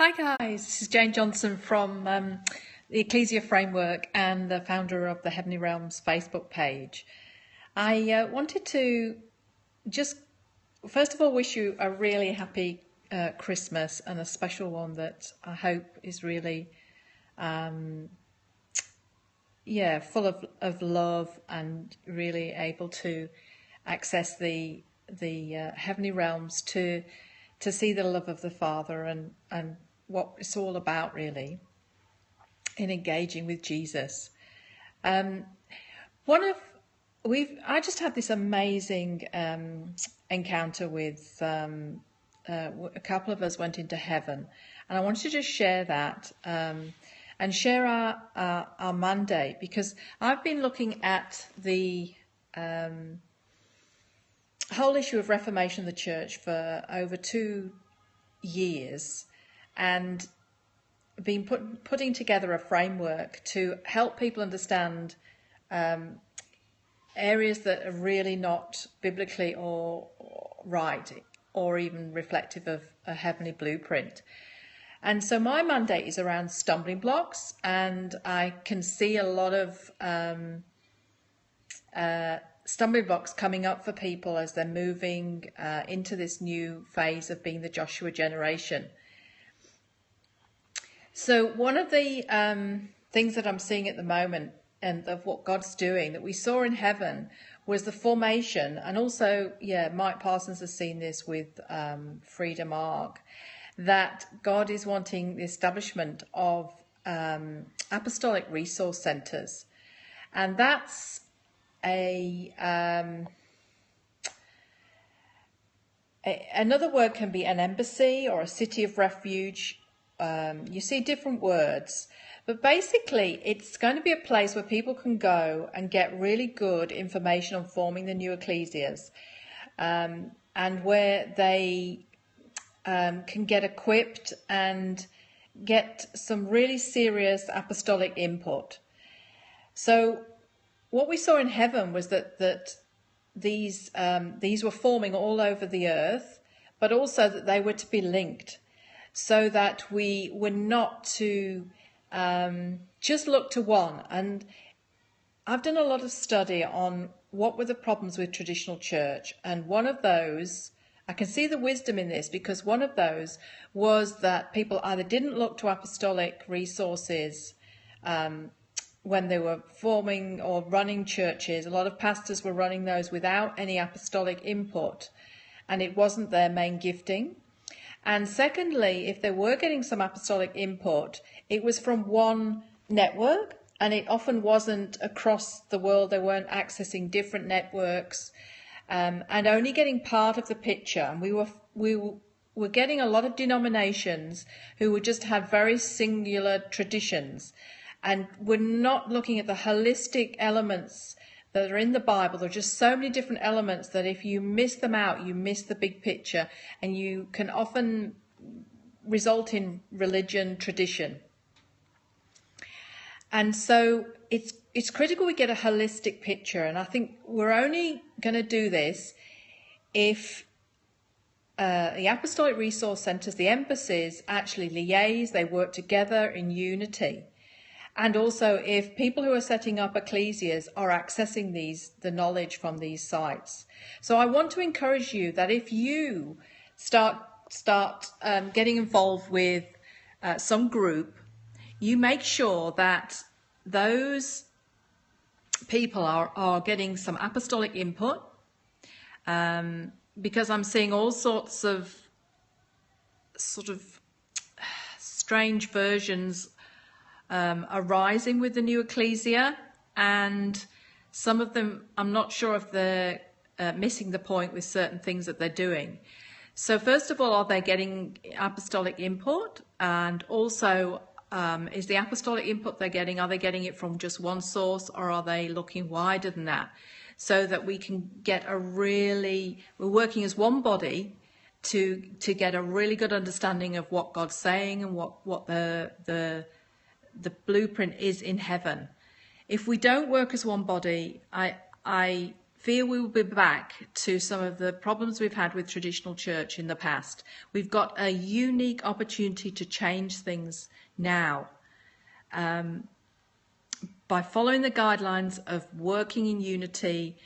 Hi guys, this is Jane Johnson from the Ecclesia Framework and the founder of the Heavenly Realms Facebook page. I wanted to just first of all wish you a really happy Christmas, and a special one that I hope is really full of love and really able to access the heavenly realms to see the love of the Father and what it's all about really in engaging with Jesus. I just had this amazing encounter with a couple of us went into heaven, and I wanted to just share that and share our mandate, because I've been looking at the whole issue of Reformation of the Church for over 2 years, and been putting together a framework to help people understand areas that are really not biblically or right or even reflective of a heavenly blueprint. And so my mandate is around stumbling blocks, and I can see a lot of stumbling blocks coming up for people as they're moving into this new phase of being the Joshua generation. So one of the things that I'm seeing at the moment, and of what God's doing, that we saw in heaven, was the formation, and also, Mike Parsons has seen this with Freedom Ark, that God is wanting the establishment of apostolic resource centres. And that's another word can be an embassy or a city of refuge. You see different words, but basically it's going to be a place where people can go and get really good information on forming the new ecclesias, and where they can get equipped and get some really serious apostolic input. So what we saw in heaven was that these were forming all over the earth, but also that they were to be linked, so that we were not to just look to one. And I've done a lot of study on what were the problems with traditional church, and one of those, I can see the wisdom in this, because one of those was that people either didn't look to apostolic resources when they were forming or running churches. A lot of pastors were running those without any apostolic input, and it wasn't their main gifting. And secondly, if they were getting some apostolic input, it was from one network, and it often wasn't across the world. They weren't accessing different networks, and only getting part of the picture. And we were getting a lot of denominations who would just have very singular traditions, and we're not looking at the holistic elements that are in the Bible. There are just so many different elements that if you miss them out, you miss the big picture, and you can often result in religion tradition. And so it's critical we get a holistic picture, and I think we're only going to do this if the apostolic resource centres, the embassies, actually liaise, they work together in unity. And also if people who are setting up ecclesias are accessing the knowledge from these sites. So I want to encourage you that if you start getting involved with some group, you make sure that those people are getting some apostolic input, because I'm seeing all sorts of sort of strange versions arising with the new ecclesia, and some of them I'm not sure if they're missing the point with certain things that they're doing. So first of all, are they getting apostolic input? And also, is the apostolic input they're getting, are they getting it from just one source, or are they looking wider than that, so that we can get we're working as one body to get a really good understanding of what God's saying and what the blueprint is in heaven. If we don't work as one body, I fear we will be back to some of the problems we've had with traditional church in the past. We've got a unique opportunity to change things now. By following the guidelines of working in unity,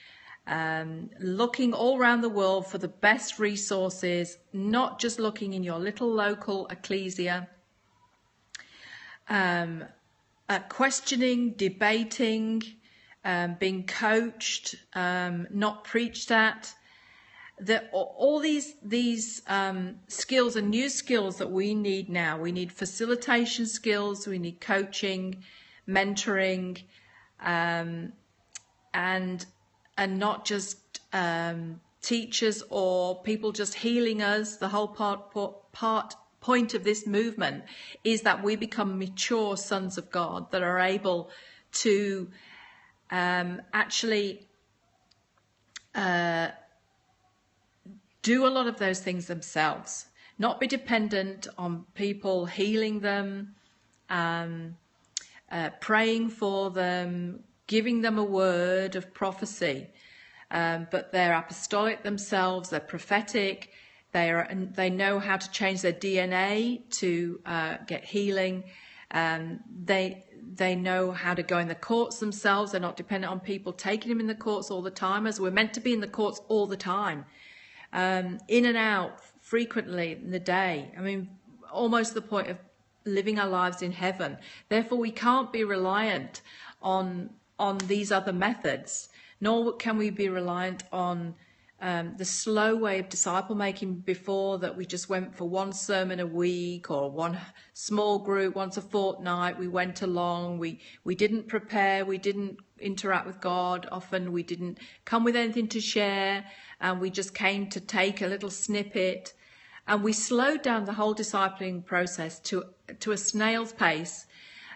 looking all around the world for the best resources, not just looking in your little local ecclesia, questioning, debating, being coached, not preached at. All these skills are new skills that we need now. We need facilitation skills, we need coaching, mentoring, and not just teachers or people just healing us. The whole point of this movement is that we become mature sons of God that are able to actually do a lot of those things themselves, not be dependent on people healing them, praying for them, giving them a word of prophecy, but they're apostolic themselves, they're prophetic, they know how to change their DNA to get healing, they know how to go in the courts themselves. They're not dependent on people taking them in the courts all the time, as we're meant to be in the courts all the time, in and out frequently in the day. I mean, almost the point of living our lives in heaven. Therefore, we can't be reliant on these other methods, nor can we be reliant on the slow way of disciple making before, that we just went for one sermon a week or one small group once a fortnight. We went along, we didn't prepare, we didn't interact with God often, we didn't come with anything to share, and we just came to take a little snippet, and we slowed down the whole discipling process to a snail's pace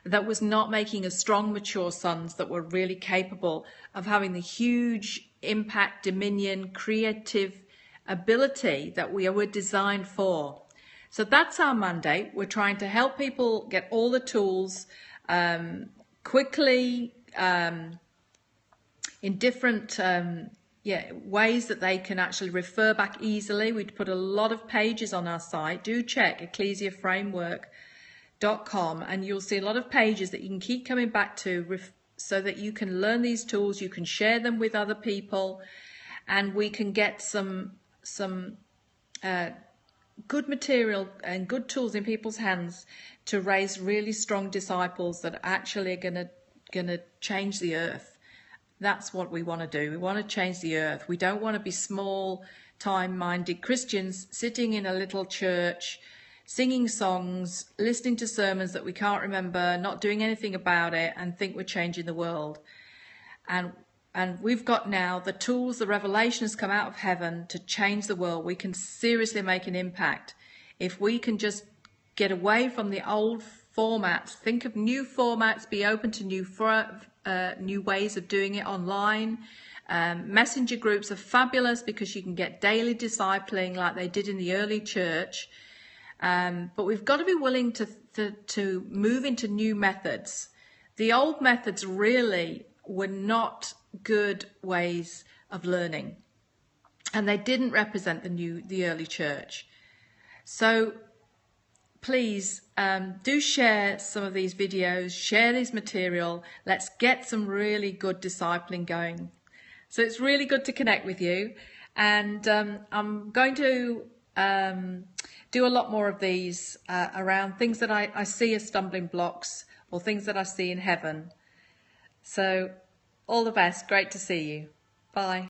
that was not making us strong, mature sons that were really capable of having the huge impact, dominion, creative ability that we were designed for. So that's our mandate. We're trying to help people get all the tools quickly, in different ways that they can actually refer back easily. We'd put a lot of pages on our site. Do check ecclesiaframework.com and you'll see a lot of pages that you can keep coming back to so that you can learn these tools, you can share them with other people, and we can get some good material and good tools in people's hands to raise really strong disciples that actually are gonna change the earth. That's what we want to do. We want to change the earth. We don't want to be small, time-minded Christians sitting in a little church, singing songs, listening to sermons that we can't remember, not doing anything about it, and think we're changing the world. And we've got now the tools, the revelation has come out of heaven to change the world. We can seriously make an impact if we can just get away from the old formats, think of new formats, be open to new ways of doing it online. Messenger groups are fabulous because you can get daily discipling like they did in the early church. But we've got to be willing to move into new methods. The old methods really were not good ways of learning, and they didn't represent the early church. So please do share some of these videos, share this material. Let's get some really good discipling going. So it's really good to connect with you, and I'm going to do a lot more of these around things that I see as stumbling blocks or things that I see in heaven. So all the best. Great to see you. Bye.